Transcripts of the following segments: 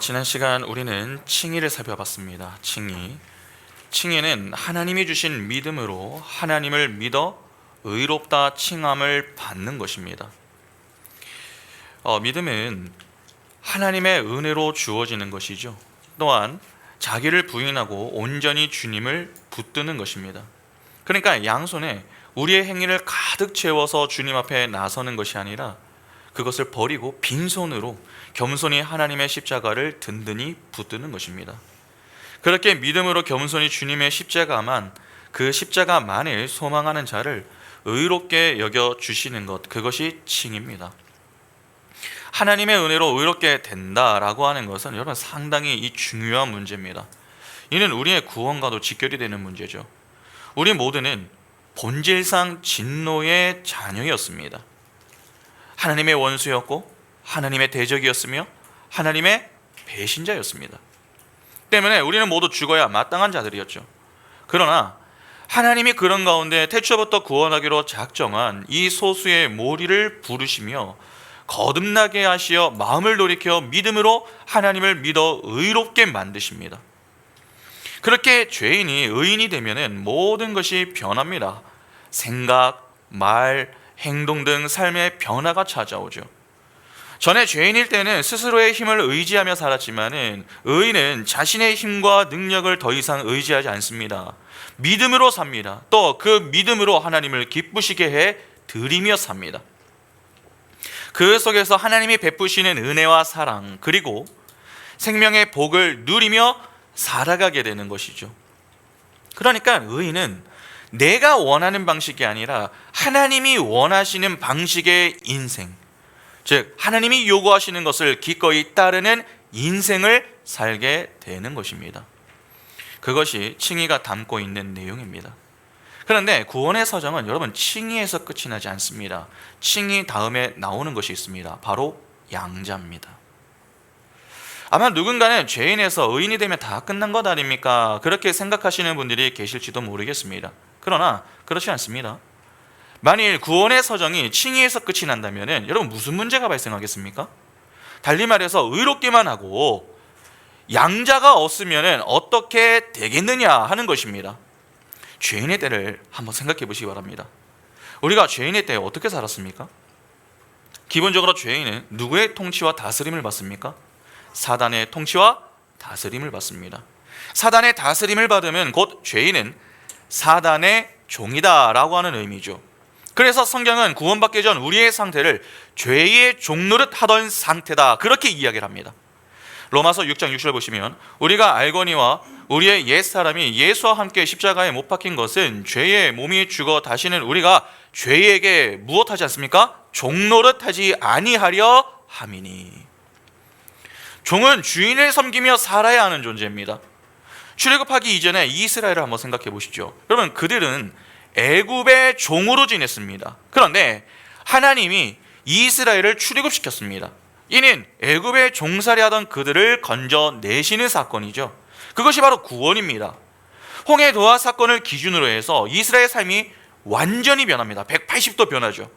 지난 시간 우리는 칭의를 살펴봤습니다. 칭의는 하나님이 주신 믿음으로 하나님을 믿어 의롭다 칭함을 받는 것입니다. 믿음은 하나님의 은혜로 주어지는 것이죠. 또한 자기를 부인하고 온전히 주님을 붙드는 것입니다. 그러니까 양손에 우리의 행위를 가득 채워서 주님 앞에 나서는 것이 아니라 그것을 버리고 빈손으로 겸손히 하나님의 십자가를 든든히 붙드는 것입니다. 그렇게 믿음으로 겸손히 주님의 십자가만, 그 십자가만을 소망하는 자를 의롭게 여겨 주시는 것, 그것이 칭입니다. 하나님의 은혜로 의롭게 된다라고 하는 것은 여러분 상당히 이 중요한 문제입니다. 이는 우리의 구원과도 직결이 되는 문제죠. 우리 모두는 본질상 진노의 자녀였습니다. 하나님의 원수였고 하나님의 대적이었으며 하나님의 배신자였습니다. 때문에 우리는 모두 죽어야 마땅한 자들이었죠. 그러나 하나님이 그런 가운데 태초부터 구원하기로 작정한 이 소수의 무리를 부르시며 거듭나게 하시어 마음을 돌이켜 믿음으로 하나님을 믿어 의롭게 만드십니다. 그렇게 죄인이 의인이 되면 모든 것이 변합니다. 생각, 말, 행동 등 삶의 변화가 찾아오죠. 전에 죄인일 때는 스스로의 힘을 의지하며 살았지만 의인은 자신의 힘과 능력을 더 이상 의지하지 않습니다. 믿음으로 삽니다. 또 그 믿음으로 하나님을 기쁘시게 해 드리며 삽니다. 그 속에서 하나님이 베푸시는 은혜와 사랑, 그리고 생명의 복을 누리며 살아가게 되는 것이죠. 그러니까 의인은 내가 원하는 방식이 아니라 하나님이 원하시는 방식의 인생, 즉 하나님이 요구하시는 것을 기꺼이 따르는 인생을 살게 되는 것입니다. 그것이 칭의가 담고 있는 내용입니다. 그런데 구원의 서정은 여러분 칭의에서 끝이 나지 않습니다. 칭의 다음에 나오는 것이 있습니다. 바로 양자입니다. 아마 누군가는 죄인에서 의인이 되면 다 끝난 것 아닙니까? 그렇게 생각하시는 분들이 계실지도 모르겠습니다. 그러나 그렇지 않습니다. 만일 구원의 서정이 칭의에서 끝이 난다면 여러분 무슨 문제가 발생하겠습니까? 달리 말해서 의롭게만 하고 양자가 없으면 어떻게 되겠느냐 하는 것입니다. 죄인의 때를 한번 생각해 보시기 바랍니다. 우리가 죄인의 때에 어떻게 살았습니까? 기본적으로 죄인은 누구의 통치와 다스림을 받습니까? 사단의 통치와 다스림을 받습니다. 사단의 다스림을 받으면 곧 죄인은 사단의 종이다 라고 하는 의미죠. 그래서 성경은 구원받기 전 우리의 상태를 죄의 종노릇 하던 상태다, 그렇게 이야기를 합니다. 로마서 6장 6절 보시면 우리가 알거니와 우리의 옛사람이 예수와 함께 십자가에 못 박힌 것은 죄의 몸이 죽어 다시는 우리가 죄에게 무엇하지 않습니까? 종노릇하지 아니하려 함이니. 종은 주인을 섬기며 살아야 하는 존재입니다. 출애굽하기 이전에 이스라엘을 한번 생각해 보시죠. 여러분 그들은 애굽의 종으로 지냈습니다. 그런데 하나님이 이스라엘을 출애굽시켰습니다. 이는 애굽에 종살이하던 그들을 건져내시는 사건이죠. 그것이 바로 구원입니다. 홍해 도하 사건을 기준으로 해서 이스라엘의 삶이 완전히 변합니다. 180도 변하죠.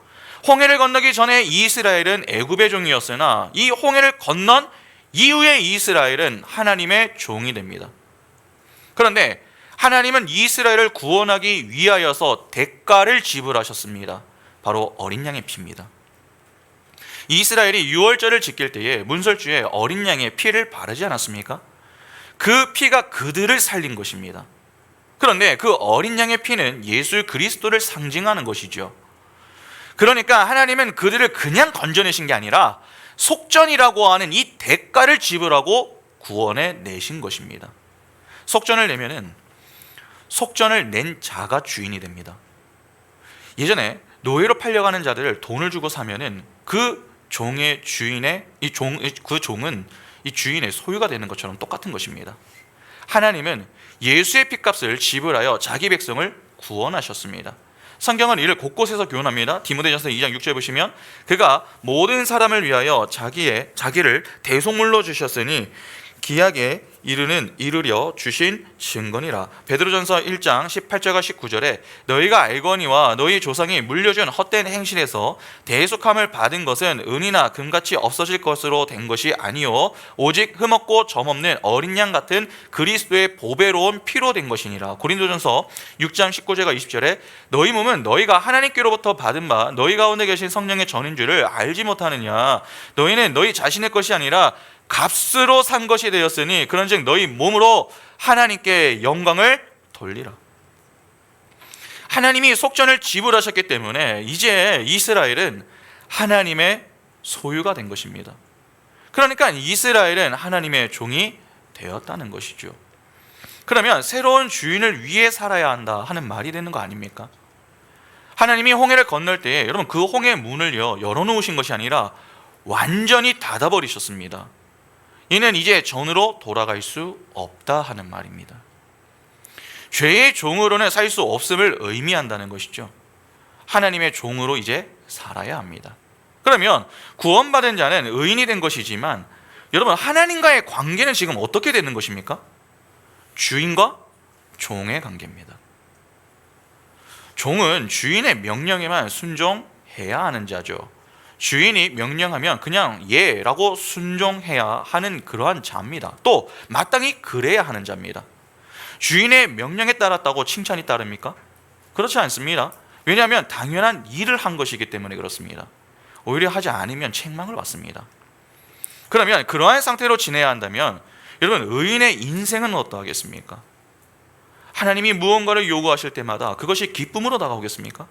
홍해를 건너기 전에 이스라엘은 애굽의 종이었으나 이 홍해를 건넌 이후에 이스라엘은 하나님의 종이 됩니다. 그런데 하나님은 이스라엘을 구원하기 위하여서 대가를 지불하셨습니다. 바로 어린 양의 피입니다. 이스라엘이 유월절을 지킬 때에 문설주에 어린 양의 피를 바르지 않았습니까? 그 피가 그들을 살린 것입니다. 그런데 그 어린 양의 피는 예수 그리스도를 상징하는 것이죠. 그러니까 하나님은 그들을 그냥 건져내신 게 아니라 속전이라고 하는 이 대가를 지불하고 구원해 내신 것입니다. 속전을 내면은 속전을 낸 자가 주인이 됩니다. 예전에 노예로 팔려가는 자들을 돈을 주고 사면은 그 종의 주인의 그 종은 이 주인의 소유가 되는 것처럼 똑같은 것입니다. 하나님은 예수의 피값을 지불하여 자기 백성을 구원하셨습니다. 성경은 이를 곳곳에서 교훈합니다. 디모데전서 2장 6절 보시면 그가 모든 사람을 위하여 자기를 대속물로 주셨으니 기약의 이르려 주신 증거니라. 베드로전서 1장 18절과 19절에 너희가 알거니와 너희 조상이 물려준 헛된 행실에서 대속함을 받은 것은 은이나 금같이 없어질 것으로 된 것이 아니요 오직 흠없고 점없는 어린 양 같은 그리스도의 보배로운 피로 된 것이니라. 고린도전서 6장 19절과 20절에 너희 몸은 너희가 하나님께로부터 받은 바 너희 가운데 계신 성령의 전인 줄을 알지 못하느냐. 너희는 너희 자신의 것이 아니라 값으로 산 것이 되었으니 그런즉 너희 몸으로 하나님께 영광을 돌리라. 하나님이 속전을 지불하셨기 때문에 이제 이스라엘은 하나님의 소유가 된 것입니다. 그러니까 이스라엘은 하나님의 종이 되었다는 것이죠. 그러면 새로운 주인을 위해 살아야 한다 하는 말이 되는 거 아닙니까? 하나님이 홍해를 건널 때 여러분 그 홍해 문을요 열어놓으신 것이 아니라 완전히 닫아버리셨습니다. 이는 이제 전으로 돌아갈 수 없다 하는 말입니다. 죄의 종으로는 살 수 없음을 의미한다는 것이죠. 하나님의 종으로 이제 살아야 합니다. 그러면 구원받은 자는 의인이 된 것이지만 여러분 하나님과의 관계는 지금 어떻게 되는 것입니까? 주인과 종의 관계입니다. 종은 주인의 명령에만 순종해야 하는 자죠. 주인이 명령하면 그냥 예라고 순종해야 하는 그러한 자입니다. 또 마땅히 그래야 하는 자입니다. 주인의 명령에 따랐다고 칭찬이 따릅니까? 그렇지 않습니다. 왜냐하면 당연한 일을 한 것이기 때문에 그렇습니다. 오히려 하지 않으면 책망을 받습니다. 그러면 그러한 상태로 지내야 한다면 여러분 의인의 인생은 어떠하겠습니까? 하나님이 무언가를 요구하실 때마다 그것이 기쁨으로 다가오겠습니까?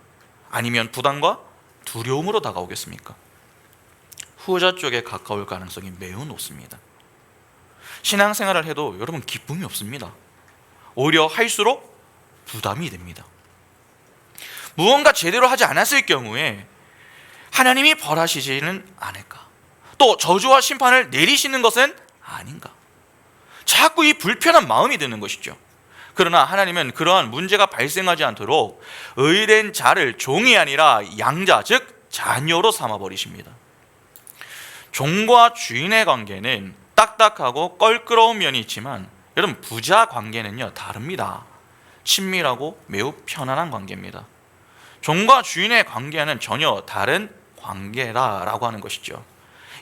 아니면 부담과 두려움으로 다가오겠습니까? 후자 쪽에 가까울 가능성이 매우 높습니다. 신앙생활을 해도 여러분 기쁨이 없습니다. 오히려 할수록 부담이 됩니다. 무언가 제대로 하지 않았을 경우에 하나님이 벌하시지는 않을까? 또 저주와 심판을 내리시는 것은 아닌가? 자꾸 이 불편한 마음이 드는 것이죠. 그러나 하나님은 그러한 문제가 발생하지 않도록 의된 자를 종이 아니라 양자, 즉 자녀로 삼아버리십니다. 종과 주인의 관계는 딱딱하고 껄끄러운 면이 있지만 여러분 부자 관계는요 다릅니다. 친밀하고 매우 편안한 관계입니다. 종과 주인의 관계는 전혀 다른 관계라고 하는 것이죠.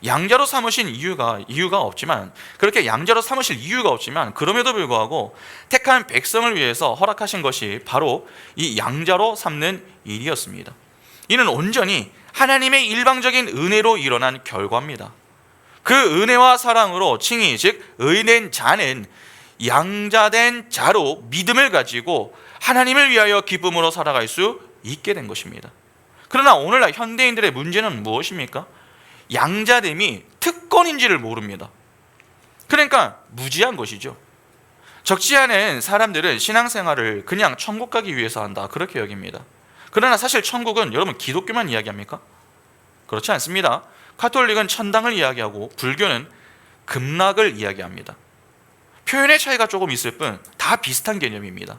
양자로 삼으신 이유가 없지만 그렇게 양자로 삼으실 이유가 없지만 그럼에도 불구하고 택한 백성을 위해서 허락하신 것이 바로 이 양자로 삼는 일이었습니다. 이는 온전히 하나님의 일방적인 은혜로 일어난 결과입니다. 그 은혜와 사랑으로 칭의 즉 의된 자는 양자된 자로 믿음을 가지고 하나님을 위하여 기쁨으로 살아갈 수 있게 된 것입니다. 그러나 오늘날 현대인들의 문제는 무엇입니까? 양자됨이 특권인지를 모릅니다. 그러니까 무지한 것이죠. 적지 않은 사람들은 신앙생활을 그냥 천국 가기 위해서 한다 그렇게 여깁니다. 그러나 사실 천국은 여러분 기독교만 이야기합니까? 그렇지 않습니다. 가톨릭은 천당을 이야기하고 불교는 극락을 이야기합니다. 표현의 차이가 조금 있을 뿐 다 비슷한 개념입니다.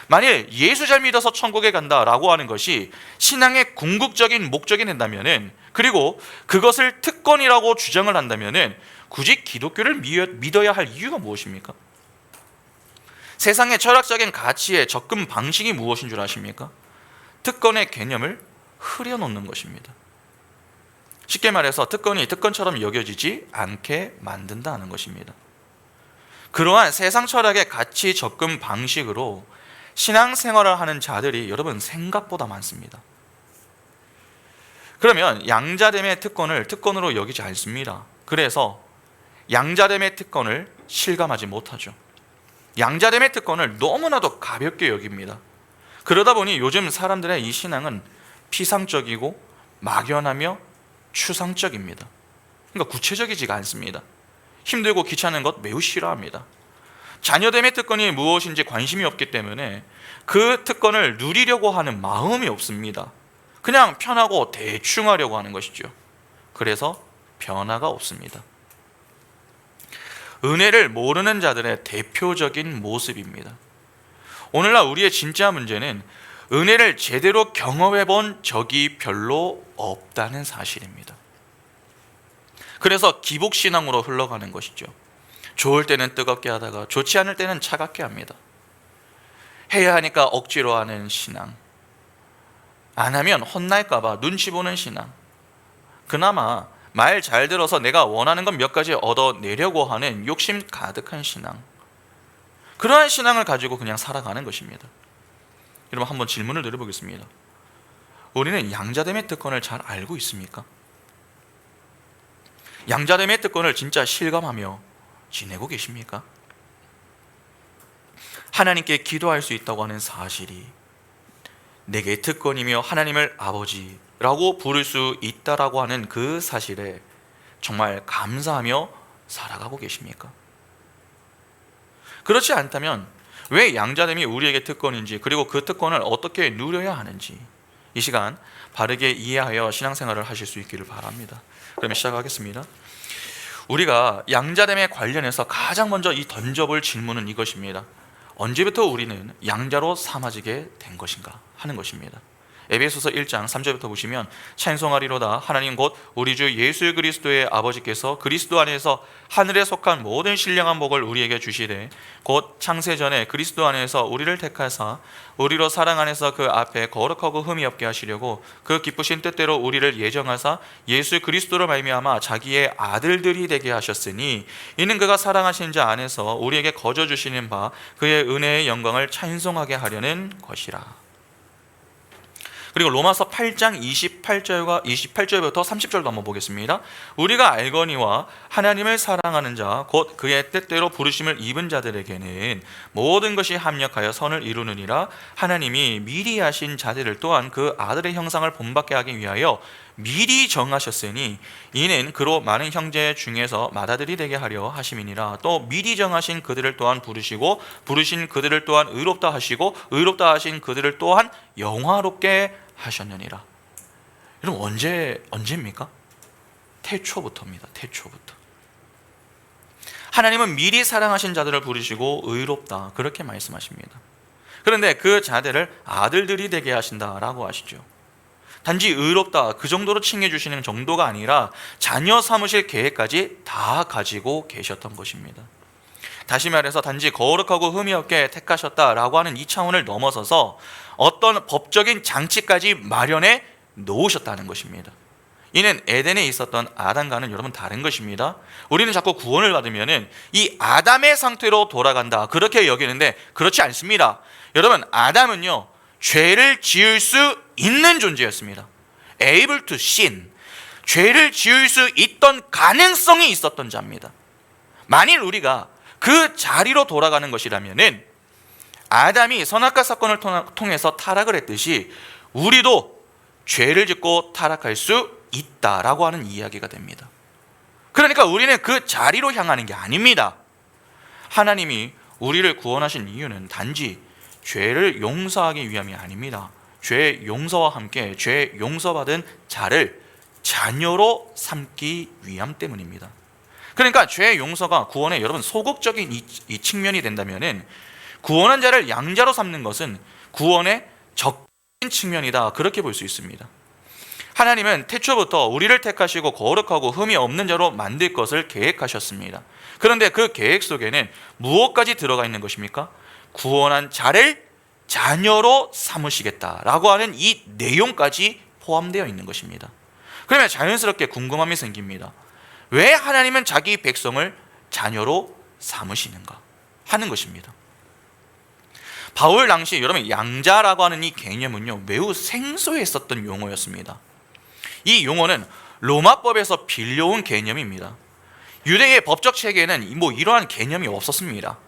만일 예수 잘 믿어서 천국에 간다라고 하는 것이 신앙의 궁극적인 목적이 된다면은 그리고 그것을 특권이라고 주장을 한다면은 굳이 기독교를 믿어야 할 이유가 무엇입니까? 세상의 철학적인 가치의 접근 방식이 무엇인 줄 아십니까? 특권의 개념을 흐려놓는 것입니다. 쉽게 말해서 특권이 특권처럼 여겨지지 않게 만든다는 것입니다. 그러한 세상 철학의 가치 접근 방식으로 신앙생활을 하는 자들이 여러분 생각보다 많습니다. 그러면 양자됨의 특권을 특권으로 여기지 않습니다. 그래서 양자됨의 특권을 실감하지 못하죠. 양자됨의 특권을 너무나도 가볍게 여깁니다. 그러다 보니 요즘 사람들의 이 신앙은 피상적이고 막연하며 추상적입니다. 그러니까 구체적이지가 않습니다. 힘들고 귀찮은 것 매우 싫어합니다. 자녀됨의 특권이 무엇인지 관심이 없기 때문에 그 특권을 누리려고 하는 마음이 없습니다. 그냥 편하고 대충 하려고 하는 것이죠. 그래서 변화가 없습니다. 은혜를 모르는 자들의 대표적인 모습입니다. 오늘날 우리의 진짜 문제는 은혜를 제대로 경험해 본 적이 별로 없다는 사실입니다. 그래서 기복신앙으로 흘러가는 것이죠. 좋을 때는 뜨겁게 하다가 좋지 않을 때는 차갑게 합니다. 해야 하니까 억지로 하는 신앙, 안 하면 혼날까 봐 눈치 보는 신앙, 그나마 말 잘 들어서 내가 원하는 건 몇 가지 얻어내려고 하는 욕심 가득한 신앙, 그러한 신앙을 가지고 그냥 살아가는 것입니다. 여러분, 한번 질문을 드려보겠습니다. 우리는 양자됨의 특권을 잘 알고 있습니까? 양자됨의 특권을 진짜 실감하며 지내고 계십니까? 하나님께 기도할 수 있다고 하는 사실이 내게 특권이며 하나님을 아버지라고 부를 수 있다라고 하는 그 사실에 정말 감사하며 살아가고 계십니까? 그렇지 않다면 왜 양자됨이 우리에게 특권인지, 그리고 그 특권을 어떻게 누려야 하는지 이 시간 바르게 이해하여 신앙생활을 하실 수 있기를 바랍니다. 그러면 시작하겠습니다. 우리가 양자됨에 관련해서 가장 먼저 던져볼 질문은 이것입니다. 언제부터 우리는 양자로 삼아지게 된 것인가 하는 것입니다. 에베소서 1장 3절부터 보시면, 찬송하리로다 하나님 곧 우리 주 예수 그리스도의 아버지께서 그리스도 안에서 하늘에 속한 모든 신령한 복을 우리에게 주시되 곧 창세전에 그리스도 안에서 우리를 택하사 우리로 사랑 안에서 그 앞에 거룩하고 흠이 없게 하시려고 그 기쁘신 뜻대로 우리를 예정하사 예수 그리스도로 말미암아 자기의 아들들이 되게 하셨으니 이는 그가 사랑하신 자 안에서 우리에게 거저 주시는 바 그의 은혜의 영광을 찬송하게 하려는 것이라. 그리고 로마서 8장 28절부터 30절도 한번 보겠습니다. 우리가 알거니와 하나님을 사랑하는 자 곧 그의 뜻대로 부르심을 입은 자들에게는 모든 것이 합력하여 선을 이루느니라. 하나님이 미리 하신 자들을 또한 그 아들의 형상을 본받게 하기 위하여 미리 정하셨으니 이는 그로 많은 형제 중에서 맏아들이 되게 하려 하심이니라. 또 미리 정하신 그들을 또한 부르시고 부르신 그들을 또한 의롭다 하시고 의롭다 하신 그들을 또한 영화롭게 하셨느니라. 여러분, 언제입니까? 태초부터입니다. 태초부터. 하나님은 미리 사랑하신 자들을 부르시고 의롭다 그렇게 말씀하십니다. 그런데 그 자들을 아들들이 되게 하신다라고 하시죠. 단지 의롭다 그 정도로 칭해 주시는 정도가 아니라 자녀 삼으실 계획까지 다 가지고 계셨던 것입니다. 다시 말해서 단지 거룩하고 흠이 없게 택하셨다라고 하는 이 차원을 넘어서서 어떤 법적인 장치까지 마련해 놓으셨다는 것입니다. 이는 에덴에 있었던 아담과는 여러분 다른 것입니다. 우리는 자꾸 구원을 받으면 이 아담의 상태로 돌아간다 그렇게 여기는데 그렇지 않습니다. 여러분, 아담은요 죄를 지을 수 있는 존재였습니다. able to sin, 죄를 지을 수 있던 가능성이 있었던 자입니다. 만일 우리가 그 자리로 돌아가는 것이라면은 아담이 선악과 사건을 통해서 타락을 했듯이 우리도 죄를 짓고 타락할 수 있다라고 하는 이야기가 됩니다. 그러니까 우리는 그 자리로 향하는 게 아닙니다. 하나님이 우리를 구원하신 이유는 단지 죄를 용서하기 위함이 아닙니다. 죄 용서와 함께 죄 용서받은 자를 자녀로 삼기 위함 때문입니다. 그러니까 죄 용서가 구원의 여러분 소극적인 이 측면이 된다면은 구원한 자를 양자로 삼는 것은 구원의 적인 측면이다 그렇게 볼 수 있습니다. 하나님은 태초부터 우리를 택하시고 거룩하고 흠이 없는 자로 만들 것을 계획하셨습니다. 그런데 그 계획 속에는 무엇까지 들어가 있는 것입니까? 구원한 자를 자녀로 삼으시겠다라고 하는 이 내용까지 포함되어 있는 것입니다. 그러면 자연스럽게 궁금함이 생깁니다. 왜 하나님은 자기 백성을 자녀로 삼으시는가 하는 것입니다. 바울 당시 여러분 양자라고 하는 이 개념은요 매우 생소했었던 용어였습니다. 이 용어는 로마법에서 빌려온 개념입니다. 유대의 법적 체계에는 이러한 개념이 없었습니다.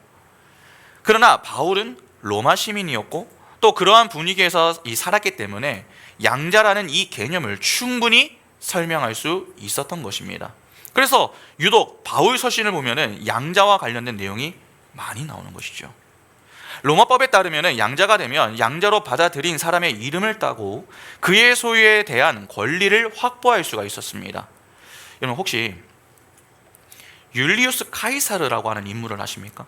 그러나 바울은 로마 시민이었고 또 그러한 분위기에서 살았기 때문에 양자라는 이 개념을 충분히 설명할 수 있었던 것입니다. 그래서 유독 바울 서신을 보면은 양자와 관련된 내용이 많이 나오는 것이죠. 로마법에 따르면 양자가 되면 양자로 받아들인 사람의 이름을 따고 그의 소유에 대한 권리를 확보할 수가 있었습니다. 여러분 혹시 율리우스 카이사르라고 하는 인물을 아십니까?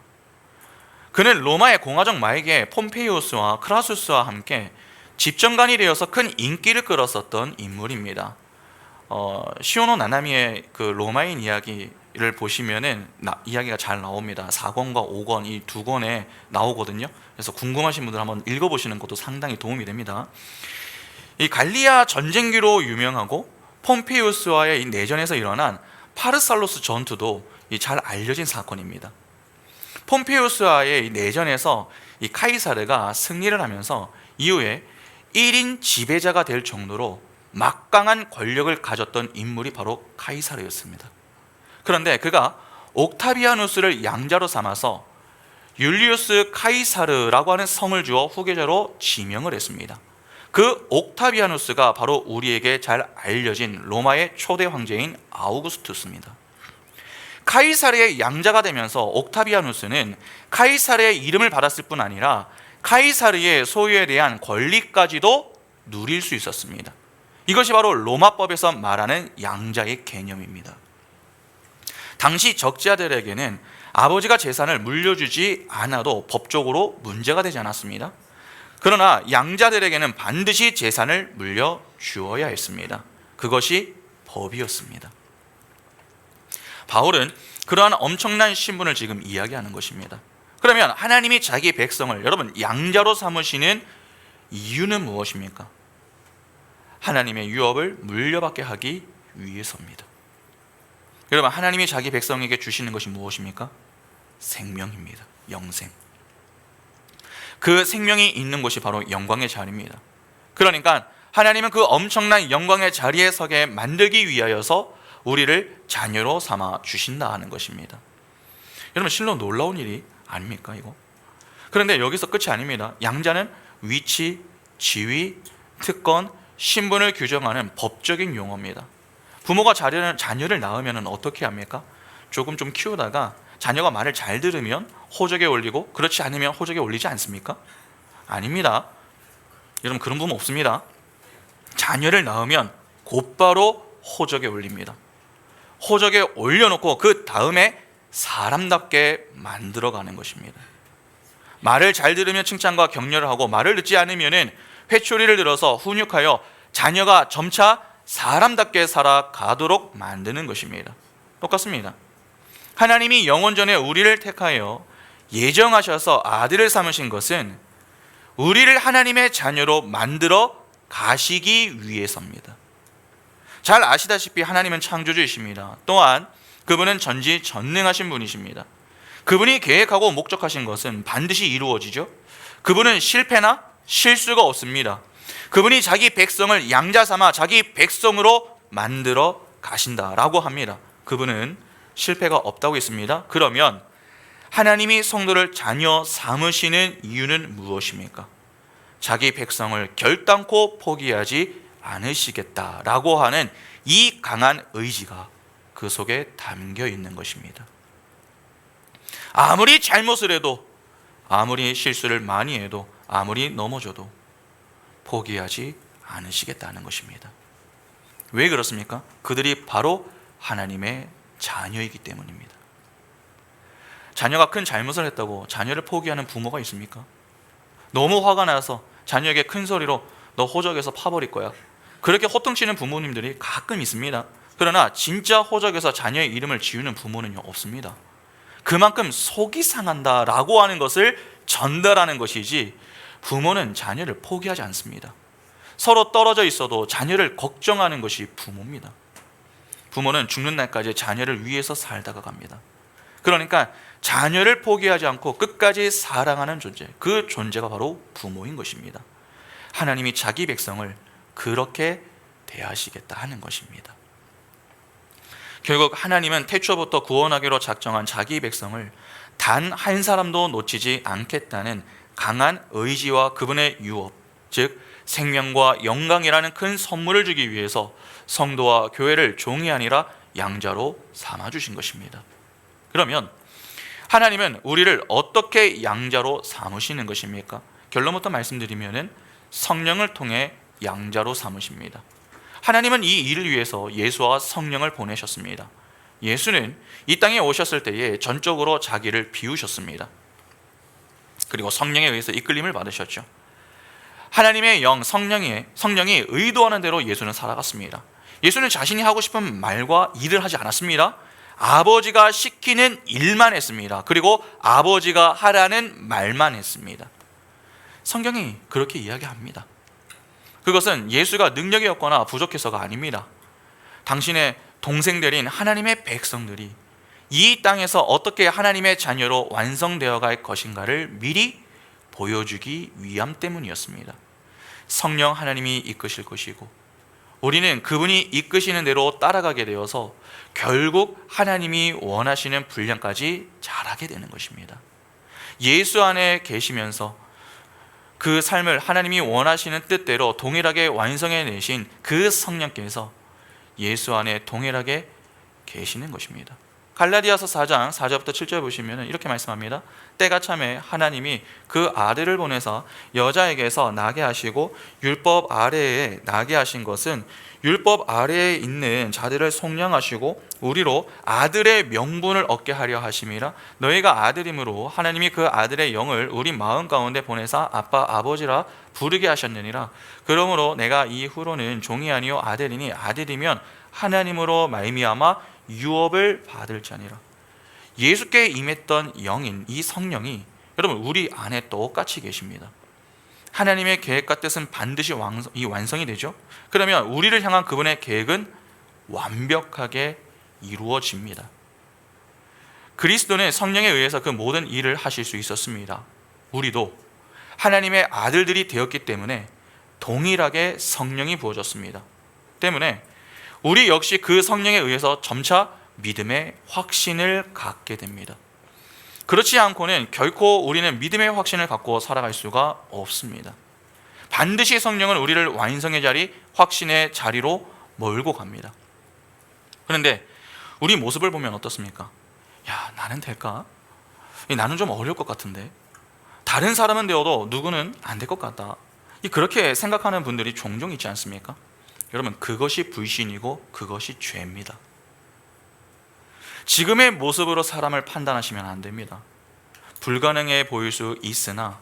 그는 로마의 공화정 말기에 폼페이우스와 크라수스와 함께 집정관이 되어서 큰 인기를 끌었었던 인물입니다. 시오노 나나미의 그 로마인 이야기 를 보시면은 이야기가 잘 나옵니다. 4권과 5권 이 두 권에 나오거든요. 그래서 궁금하신 분들 한번 읽어보시는 것도 상당히 도움이 됩니다. 이 갈리아 전쟁기로 유명하고 폼페이우스와의 이 내전에서 일어난 파르살로스 전투도 잘 알려진 사건입니다. 폼페이우스와의 이 내전에서 이 카이사르가 승리를 하면서 이후에 1인 지배자가 될 정도로 막강한 권력을 가졌던 인물이 바로 카이사르였습니다. 그런데 그가 옥타비아누스를 양자로 삼아서 율리우스 카이사르라고 하는 성을 주어 후계자로 지명을 했습니다. 그 옥타비아누스가 바로 우리에게 잘 알려진 로마의 초대 황제인 아우구스투스입니다. 카이사르의 양자가 되면서 옥타비아누스는 카이사르의 이름을 받았을 뿐 아니라 카이사르의 소유에 대한 권리까지도 누릴 수 있었습니다. 이것이 바로 로마법에서 말하는 양자의 개념입니다. 당시 적자들에게는 아버지가 재산을 물려주지 않아도 법적으로 문제가 되지 않았습니다. 그러나 양자들에게는 반드시 재산을 물려주어야 했습니다. 그것이 법이었습니다. 바울은 그러한 엄청난 신분을 지금 이야기하는 것입니다. 그러면 하나님이 자기 백성을 여러분 양자로 삼으시는 이유는 무엇입니까? 하나님의 유업을 물려받게 하기 위해서입니다. 여러분 하나님이 자기 백성에게 주시는 것이 무엇입니까? 생명입니다. 영생. 그 생명이 있는 곳이 바로 영광의 자리입니다. 그러니까 하나님은 그 엄청난 영광의 자리에 서게 만들기 위하여서 우리를 자녀로 삼아 주신다 하는 것입니다. 여러분 실로 놀라운 일이 아닙니까 이거? 그런데 여기서 끝이 아닙니다. 양자는 위치, 지위, 특권, 신분을 규정하는 법적인 용어입니다. 부모가 자녀를 낳으면 어떻게 합니까? 조금 좀 키우다가 자녀가 말을 잘 들으면 호적에 올리고 그렇지 않으면 호적에 올리지 않습니까? 아닙니다. 여러분 그런 부모 없습니다. 자녀를 낳으면 곧바로 호적에 올립니다. 호적에 올려놓고 그 다음에 사람답게 만들어가는 것입니다. 말을 잘 들으면 칭찬과 격려를 하고 말을 듣지 않으면 회초리를 들어서 훈육하여 자녀가 점차 사람답게 살아가도록 만드는 것입니다. 똑같습니다. 하나님이 영원전에 우리를 택하여 예정하셔서 아들을 삼으신 것은 우리를 하나님의 자녀로 만들어 가시기 위해서입니다. 잘 아시다시피 하나님은 창조주이십니다. 또한 그분은 전지전능하신 분이십니다. 그분이 계획하고 목적하신 것은 반드시 이루어지죠. 그분은 실패나 실수가 없습니다. 그분이 자기 백성을 양자 삼아 자기 백성으로 만들어 가신다라고 합니다. 그분은 실패가 없다고 했습니다. 그러면 하나님이 성도를 자녀 삼으시는 이유는 무엇입니까? 자기 백성을 결단코 포기하지 않으시겠다라고 하는 이 강한 의지가 그 속에 담겨 있는 것입니다. 아무리 잘못을 해도, 아무리 실수를 많이 해도, 아무리 넘어져도 포기하지 않으시겠다는 것입니다. 왜 그렇습니까? 그들이 바로 하나님의 자녀이기 때문입니다. 자녀가 큰 잘못을 했다고 자녀를 포기하는 부모가 있습니까? 너무 화가 나서 자녀에게 큰 소리로 너 호적에서 파버릴 거야, 그렇게 호통치는 부모님들이 가끔 있습니다. 그러나 진짜 호적에서 자녀의 이름을 지우는 부모는요 없습니다. 그만큼 속이 상한다라고 하는 것을 전달하는 것이지 부모는 자녀를 포기하지 않습니다. 서로 떨어져 있어도 자녀를 걱정하는 것이 부모입니다. 부모는 죽는 날까지 자녀를 위해서 살다가 갑니다. 그러니까 자녀를 포기하지 않고 끝까지 사랑하는 존재, 그 존재가 바로 부모인 것입니다. 하나님이 자기 백성을 그렇게 대하시겠다 하는 것입니다. 결국 하나님은 태초부터 구원하기로 작정한 자기 백성을 단 한 사람도 놓치지 않겠다는 강한 의지와 그분의 유업, 즉 생명과 영광이라는 큰 선물을 주기 위해서 성도와 교회를 종이 아니라 양자로 삼아주신 것입니다. 그러면 하나님은 우리를 어떻게 양자로 삼으시는 것입니까? 결론부터 말씀드리면 성령을 통해 양자로 삼으십니다. 하나님은 이 일을 위해서 예수와 성령을 보내셨습니다. 예수는 이 땅에 오셨을 때에 전적으로 자기를 비우셨습니다. 그리고 성령에 의해서 이끌림을 받으셨죠. 하나님의 영 성령이 의도하는 대로 예수는 살아갔습니다. 예수는 자신이 하고 싶은 말과 일을 하지 않았습니다. 아버지가 시키는 일만 했습니다. 그리고 아버지가 하라는 말만 했습니다. 성경이 그렇게 이야기합니다. 그것은 예수가 능력이 없거나 부족해서가 아닙니다. 당신의 동생들인 하나님의 백성들이 이 땅에서 어떻게 하나님의 자녀로 완성되어 갈 것인가를 미리 보여주기 위함 때문이었습니다. 성령 하나님이 이끄실 것이고 우리는 그분이 이끄시는 대로 따라가게 되어서 결국 하나님이 원하시는 분량까지 자라게 되는 것입니다. 예수 안에 계시면서 그 삶을 하나님이 원하시는 뜻대로 동일하게 완성해 내신 그 성령께서 예수 안에 동일하게 계시는 것입니다. 갈라디아서 4장 4절부터 7절 보시면 이렇게 말씀합니다. 때가 참에 하나님이 그 아들을 보내서 여자에게서 나게 하시고 율법 아래에 나게 하신 것은 율법 아래에 있는 자들을 속량하시고 우리로 아들의 명분을 얻게 하려 하심이라. 너희가 아들임으로 하나님이 그 아들의 영을 우리 마음 가운데 보내사 아빠 아버지라 부르게 하셨느니라. 그러므로 내가 이후로는 종이 아니요 아들이니 아들이면 하나님으로 말미암아 유업을 받을 자니라. 예수께 임했던 영인 이 성령이 여러분 우리 안에 똑같이 계십니다. 하나님의 계획과 뜻은 반드시 완성이 되죠. 그러면 우리를 향한 그분의 계획은 완벽하게 이루어집니다. 그리스도는 성령에 의해서 그 모든 일을 하실 수 있었습니다. 우리도 하나님의 아들들이 되었기 때문에 동일하게 성령이 부어졌습니다. 때문에 우리 역시 그 성령에 의해서 점차 믿음의 확신을 갖게 됩니다. 그렇지 않고는 결코 우리는 믿음의 확신을 갖고 살아갈 수가 없습니다. 반드시 성령은 우리를 완성의 자리, 확신의 자리로 몰고 갑니다. 그런데 우리 모습을 보면 어떻습니까? 야, 나는 될까? 나는 좀 어려울 것 같은데. 다른 사람은 되어도 누구는 안 될 것 같다. 그렇게 생각하는 분들이 종종 있지 않습니까? 여러분, 그것이 불신이고 그것이 죄입니다. 지금의 모습으로 사람을 판단하시면 안 됩니다. 불가능해 보일 수 있으나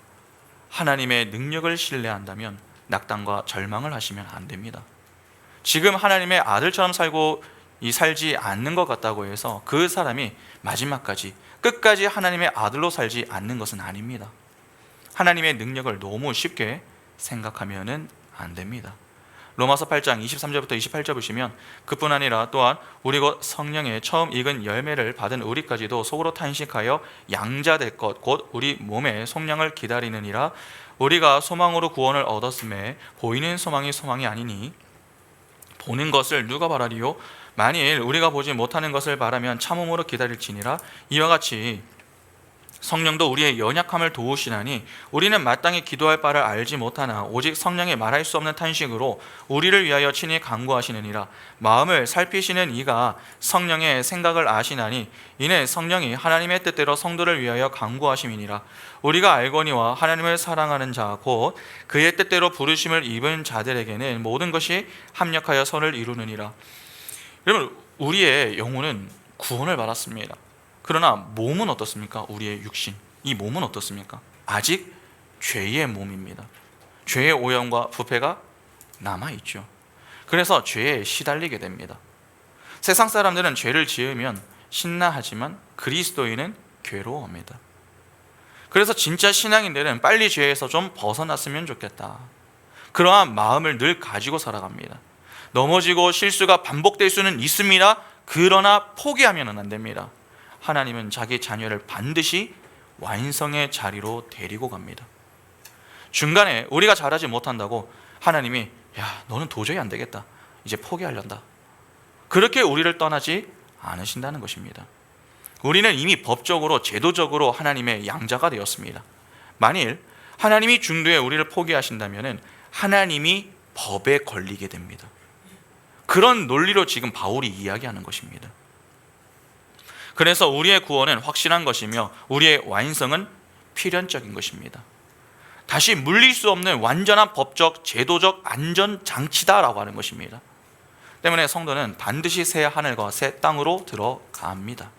하나님의 능력을 신뢰한다면 낙담과 절망을 하시면 안 됩니다. 지금 하나님의 아들처럼 살지 않는 것 같다고 해서 그 사람이 마지막까지 끝까지 하나님의 아들로 살지 않는 것은 아닙니다. 하나님의 능력을 너무 쉽게 생각하면 안 됩니다. 로마서 8장 23절부터 28절 보시면 그뿐 아니라 또한 우리 곧 성령의 처음 익은 열매를 받은 우리까지도 속으로 탄식하여 양자될 것 곧 우리 몸의 속량을 기다리느니라. 우리가 소망으로 구원을 얻었음에 보이는 소망이 소망이 아니니 보는 것을 누가 바라리요? 만일 우리가 보지 못하는 것을 바라면 참음으로 기다릴지니라. 이와 같이 성령도 우리의 연약함을 도우시나니 우리는 마땅히 기도할 바를 알지 못하나 오직 성령의 말할 수 없는 탄식으로 우리를 위하여 친히 간구하시느니라. 마음을 살피시는 이가 성령의 생각을 아시나니 이는 성령이 하나님의 뜻대로 성도를 위하여 간구하심이니라. 우리가 알거니와 하나님을 사랑하는 자 곧 그의 뜻대로 부르심을 입은 자들에게는 모든 것이 합력하여 선을 이루느니라. 여러분, 우리의 영혼은 구원을 받았습니다. 그러나 몸은 어떻습니까? 우리의 육신, 이 몸은 어떻습니까? 아직 죄의 몸입니다. 죄의 오염과 부패가 남아있죠. 그래서 죄에 시달리게 됩니다. 세상 사람들은 죄를 지으면 신나하지만 그리스도인은 괴로워합니다. 그래서 진짜 신앙인들은 빨리 죄에서 좀 벗어났으면 좋겠다, 그러한 마음을 늘 가지고 살아갑니다. 넘어지고 실수가 반복될 수는 있습니다. 그러나 포기하면 안 됩니다. 하나님은 자기 자녀를 반드시 완성의 자리로 데리고 갑니다. 중간에 우리가 잘하지 못한다고 하나님이 야, 너는 도저히 안 되겠다, 이제 포기하련다, 그렇게 우리를 떠나지 않으신다는 것입니다. 우리는 이미 법적으로 제도적으로 하나님의 양자가 되었습니다. 만일 하나님이 중도에 우리를 포기하신다면 하나님이 법에 걸리게 됩니다. 그런 논리로 지금 바울이 이야기하는 것입니다. 그래서 우리의 구원은 확실한 것이며 우리의 완성은 필연적인 것입니다. 다시 물릴 수 없는 완전한 법적, 제도적 안전장치다라고 하는 것입니다. 때문에 성도는 반드시 새 하늘과 새 땅으로 들어갑니다.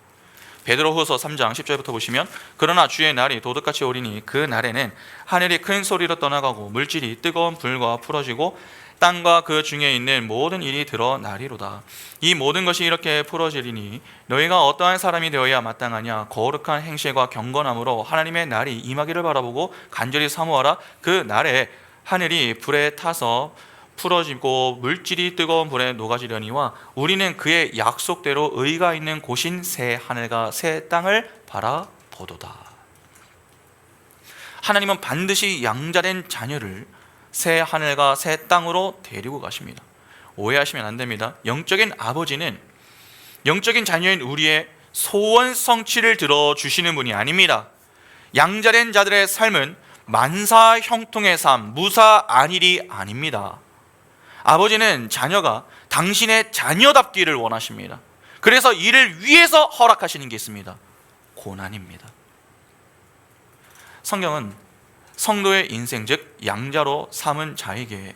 베드로후서 3장 10절부터 보시면 그러나 주의 날이 도둑같이 오리니 그 날에는 하늘이 큰 소리로 떠나가고 물질이 뜨거운 불과 풀어지고 땅과 그 중에 있는 모든 일이 드러나리로다. 이 모든 것이 이렇게 풀어지리니 너희가 어떠한 사람이 되어야 마땅하냐. 거룩한 행실과 경건함으로 하나님의 날이 임하기를 바라보고 간절히 사모하라. 그 날에 하늘이 불에 타서 풀어지고 물질이 뜨거운 불에 녹아지려니와 우리는 그의 약속대로 의가 있는 곳인 새 하늘과 새 땅을 바라보도다. 하나님은 반드시 양자된 자녀를 새 하늘과 새 땅으로 데리고 가십니다. 오해하시면 안 됩니다. 영적인 아버지는 영적인 자녀인 우리의 소원 성취를 들어주시는 분이 아닙니다. 양자된 자들의 삶은 만사 형통의 삶, 무사 안일이 아닙니다. 아버지는 자녀가 당신의 자녀답기를 원하십니다. 그래서 이를 위해서 허락하시는 게 있습니다. 고난입니다. 성경은 성도의 인생, 즉 양자로 삼은 자에게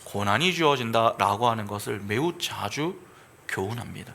고난이 주어진다라고 하는 것을 매우 자주 교훈합니다.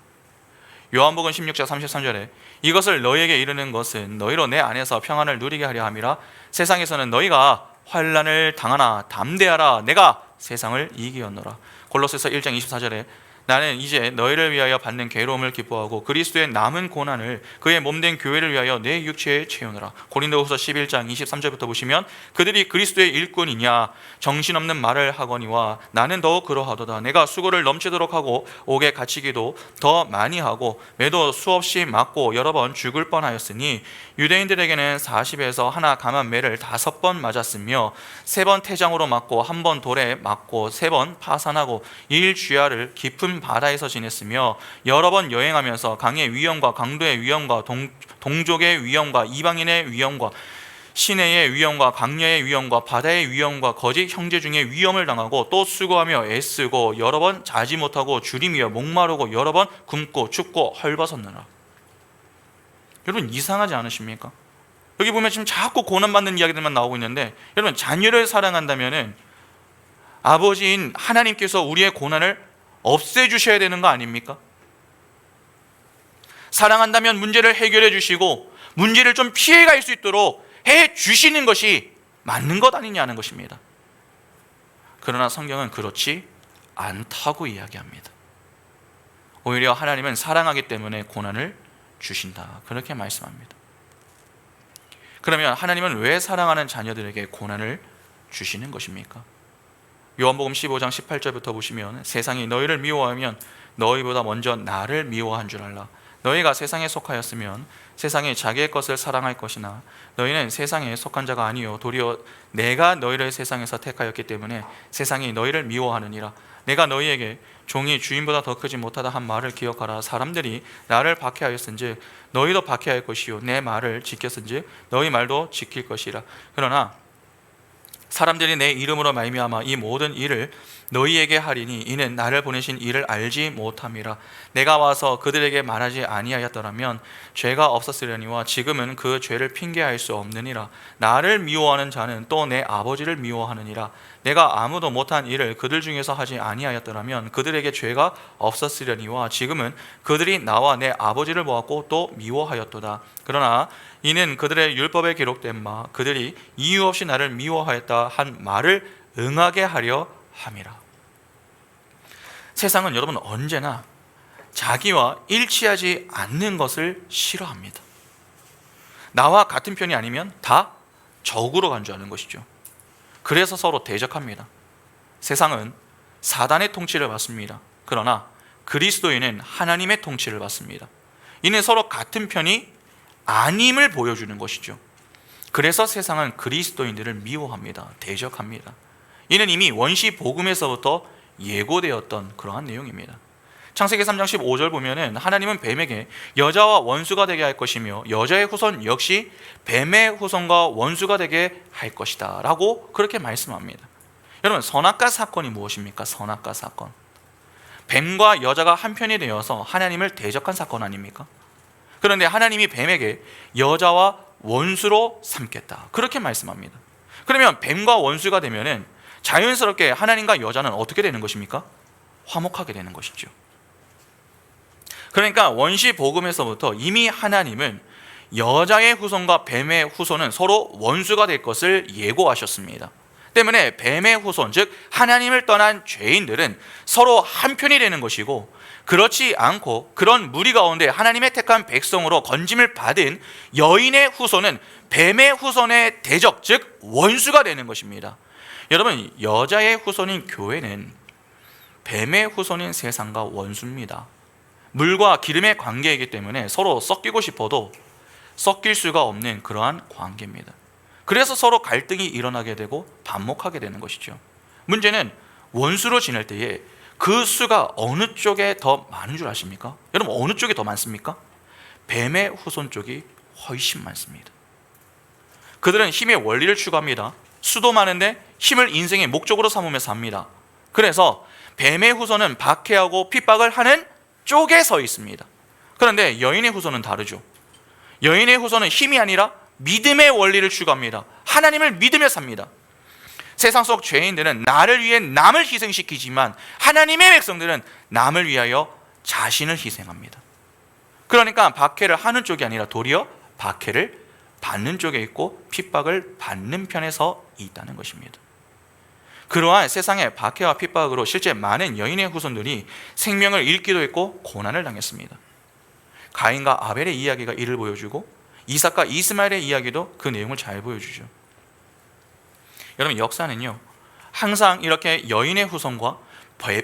요한복음 16장 33절에 이것을 너희에게 이르는 것은 너희로 내 안에서 평안을 누리게 하려 함이라. 세상에서는 너희가 환난을 당하나 담대하라. 내가 세상을 이기었노라. 골로새서 1장 24절에 나는 이제 너희를 위하여 받는 괴로움을 기뻐하고 그리스도의 남은 고난을 그의 몸된 교회를 위하여 내 육체에 채우노라. 고린도후서 11장 23절부터 보시면 그들이 그리스도의 일꾼이냐 정신없는 말을 하거니와 나는 더욱 그러하도다. 내가 수고를 넘치도록 하고 옥에 갇히기도 더 많이 하고 매도 수없이 맞고 여러 번 죽을 뻔하였으니 유대인들에게는 40에서 하나 감한 매를 5번 맞았으며 3번 태장으로 맞고 1번 돌에 맞고 3번 파산하고 일주야를 깊은 바다에서 지냈으며 여러 번 여행하면서 강의 위험과 강도의 위험과 동족의 위험과 이방인의 위험과 시내의 위험과 강녀의 위험과 바다의 위험과 거짓 형제 중에 위험을 당하고 또 수고하며 애쓰고 여러 번 자지 못하고 주림이여 목마르고 여러 번 굶고 춥고 헐벗었느라. 여러분 이상하지 않으십니까? 여기 보면 지금 자꾸 고난받는 이야기들만 나오고 있는데 여러분 자녀를 사랑한다면은 아버지인 하나님께서 우리의 고난을 없애주셔야 되는 거 아닙니까? 사랑한다면 문제를 해결해 주시고 문제를 좀 피해갈 수 있도록 해 주시는 것이 맞는 것 아니냐는 것입니다. 그러나 성경은 그렇지 않다고 이야기합니다. 오히려 하나님은 사랑하기 때문에 고난을 주신다, 그렇게 말씀합니다. 그러면 하나님은 왜 사랑하는 자녀들에게 고난을 주시는 것입니까? 요한복음 15장 18절부터 보시면 세상이 너희를 미워하면 너희보다 먼저 나를 미워한 줄 알라. 너희가 세상에 속하였으면 세상이 자기의 것을 사랑할 것이나 너희는 세상에 속한 자가 아니요 도리어 내가 너희를 세상에서 택하였기 때문에 세상이 너희를 미워하느니라. 내가 너희에게 종이 주인보다 더 크지 못하다 한 말을 기억하라. 사람들이 나를 박해하였은즉 너희도 박해할 것이요 내 말을 지켰은즉 너희 말도 지킬 것이라. 그러나 사람들이 내 이름으로 말미암아 이 모든 일을 너희에게 하리니 이는 나를 보내신 이를 알지 못함이라. 내가 와서 그들에게 말하지 아니하였더라면 죄가 없었으려니와 지금은 그 죄를 핑계할 수 없느니라. 나를 미워하는 자는 또 내 아버지를 미워하느니라. 내가 아무도 못한 일을 그들 중에서 하지 아니하였더라면 그들에게 죄가 없었으려니와 지금은 그들이 나와 내 아버지를 보았고 또 미워하였도다. 그러나 이는 그들의 율법에 기록된 바 그들이 이유 없이 나를 미워하였다 한 말을 응하게 하려 함이라. 세상은 여러분 언제나 자기와 일치하지 않는 것을 싫어합니다. 나와 같은 편이 아니면 다 적으로 간주하는 것이죠. 그래서 서로 대적합니다. 세상은 사단의 통치를 받습니다. 그러나 그리스도인은 하나님의 통치를 받습니다. 이는 서로 같은 편이 아님을 보여주는 것이죠. 그래서 세상은 그리스도인들을 미워합니다. 대적합니다. 이는 이미 원시 복음에서부터 예고되었던 그러한 내용입니다. 창세기 3장 15절 보면은 하나님은 뱀에게 여자와 원수가 되게 할 것이며 여자의 후손 역시 뱀의 후손과 원수가 되게 할 것이다 라고 그렇게 말씀합니다. 여러분 선악과 사건이 무엇입니까? 선악과 사건. 뱀과 여자가 한편이 되어서 하나님을 대적한 사건 아닙니까? 그런데 하나님이 뱀에게 여자와 원수로 삼겠다 그렇게 말씀합니다. 그러면 뱀과 원수가 되면은 자연스럽게 하나님과 여자는 어떻게 되는 것입니까? 화목하게 되는 것이죠. 그러니까 원시 복음에서부터 이미 하나님은 여자의 후손과 뱀의 후손은 서로 원수가 될 것을 예고하셨습니다. 때문에 뱀의 후손, 즉 하나님을 떠난 죄인들은 서로 한편이 되는 것이고, 그렇지 않고 그런 무리 가운데 하나님의 택한 백성으로 건짐을 받은 여인의 후손은 뱀의 후손의 대적, 즉 원수가 되는 것입니다. 여러분, 여자의 후손인 교회는 뱀의 후손인 세상과 원수입니다. 물과 기름의 관계이기 때문에 서로 섞이고 싶어도 섞일 수가 없는 그러한 관계입니다. 그래서 서로 갈등이 일어나게 되고 반목하게 되는 것이죠. 문제는 원수로 지낼 때에 그 수가 어느 쪽에 더 많은 줄 아십니까? 여러분, 어느 쪽이 더 많습니까? 뱀의 후손 쪽이 훨씬 많습니다. 그들은 힘의 원리를 추구합니다. 수도 많은데 힘을 인생의 목적으로 삼으며 삽니다. 그래서 뱀의 후손은 박해하고 핍박을 하는 쪽에 서 있습니다. 그런데 여인의 후손은 다르죠. 여인의 후손은 힘이 아니라 믿음의 원리를 추구합니다. 하나님을 믿으며 삽니다. 세상 속 죄인들은 나를 위해 남을 희생시키지만 하나님의 백성들은 남을 위하여 자신을 희생합니다. 그러니까 박해를 하는 쪽이 아니라 도리어 박해를 받는 쪽에 있고 핍박을 받는 편에 서 있다는 것입니다. 그러한 세상의 박해와 핍박으로 실제 많은 여인의 후손들이 생명을 잃기도 했고 고난을 당했습니다. 가인과 아벨의 이야기가 이를 보여주고 이삭과 이스마엘의 이야기도 그 내용을 잘 보여주죠. 여러분, 역사는요 항상 이렇게 여인의 후손과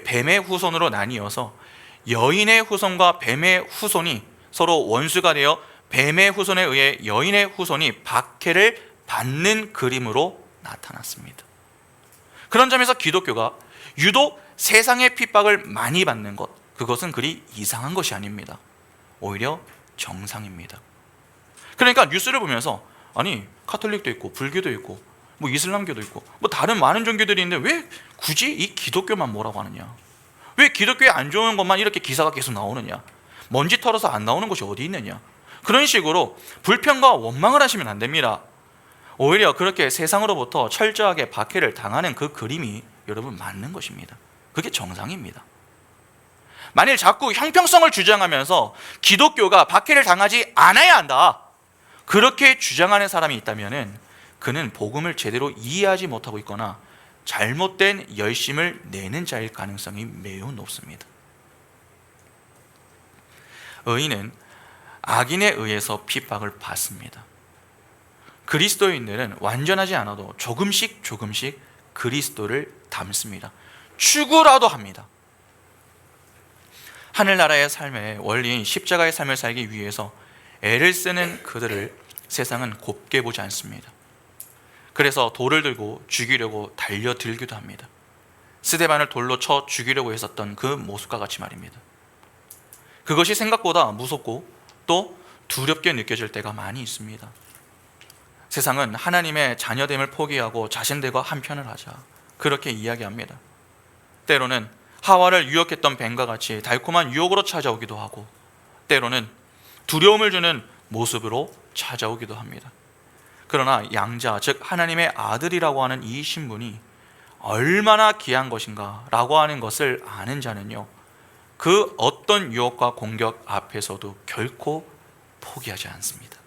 뱀의 후손으로 나뉘어서 여인의 후손과 뱀의 후손이 서로 원수가 되어 뱀의 후손에 의해 여인의 후손이 박해를 받는 그림으로 나타났습니다. 그런 점에서 기독교가 유독 세상의 핍박을 많이 받는 것, 그것은 그리 이상한 것이 아닙니다. 오히려 정상입니다. 그러니까 뉴스를 보면서 아니 카톨릭도 있고 불교도 있고 뭐 이슬람교도 있고 뭐 다른 많은 종교들이 있는데 왜 굳이 이 기독교만 뭐라고 하느냐, 왜 기독교에 안 좋은 것만 이렇게 기사가 계속 나오느냐, 먼지 털어서 안 나오는 것이 어디 있느냐, 그런 식으로 불평과 원망을 하시면 안 됩니다. 오히려 그렇게 세상으로부터 철저하게 박해를 당하는 그 그림이 여러분 맞는 것입니다. 그게 정상입니다. 만일 자꾸 형평성을 주장하면서 기독교가 박해를 당하지 않아야 한다, 그렇게 주장하는 사람이 있다면 그는 복음을 제대로 이해하지 못하고 있거나 잘못된 열심을 내는 자일 가능성이 매우 높습니다. 의인은 악인에 의해서 핍박을 받습니다. 그리스도인들은 완전하지 않아도 조금씩 그리스도를 닮습니다. 추구라도 합니다. 하늘나라의 삶의 원리인 십자가의 삶을 살기 위해서 애를 쓰는 그들을 세상은 곱게 보지 않습니다. 그래서 돌을 들고 죽이려고 달려들기도 합니다. 스데반을 돌로 쳐 죽이려고 했었던 그 모습과 같이 말입니다. 그것이 생각보다 무섭고 또 두렵게 느껴질 때가 많이 있습니다. 세상은 하나님의 자녀됨을 포기하고 자신들과 한편을 하자, 그렇게 이야기합니다. 때로는 하와를 유혹했던 뱀과 같이 달콤한 유혹으로 찾아오기도 하고, 때로는 두려움을 주는 모습으로 찾아오기도 합니다. 그러나 양자, 즉 하나님의 아들이라고 하는 이 신분이 얼마나 귀한 것인가 라고 하는 것을 아는 자는요, 그 어떤 유혹과 공격 앞에서도 결코 포기하지 않습니다.